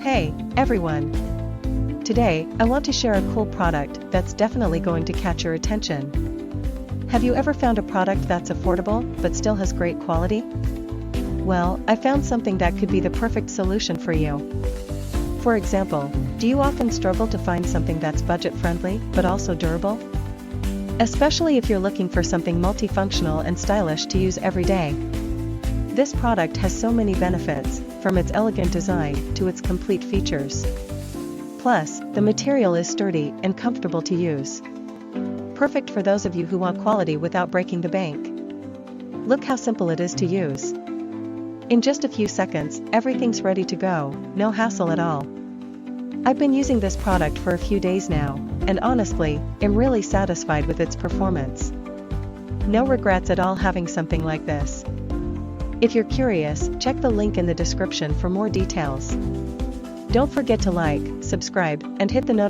Hey, everyone! Today, I want to share a cool product that's definitely going to catch your attention. Have you ever found a product that's affordable, but still has great quality? Well, I found something that could be the perfect solution for you. For example, do you often struggle to find something that's budget-friendly, but also durable? Especially if you're looking for something multifunctional and stylish to use every day. This product has so many benefits, from its elegant design to its complete features. Plus, the material is sturdy and comfortable to use. Perfect for those of you who want quality without breaking the bank. Look how simple it is to use. In just a few seconds, everything's ready to go, no hassle at all. I've been using this product for a few days now, and honestly, am really satisfied with its performance. No regrets at all having something like this. If you're curious, check the link in the description for more details. Don't forget to like, subscribe, and hit the notification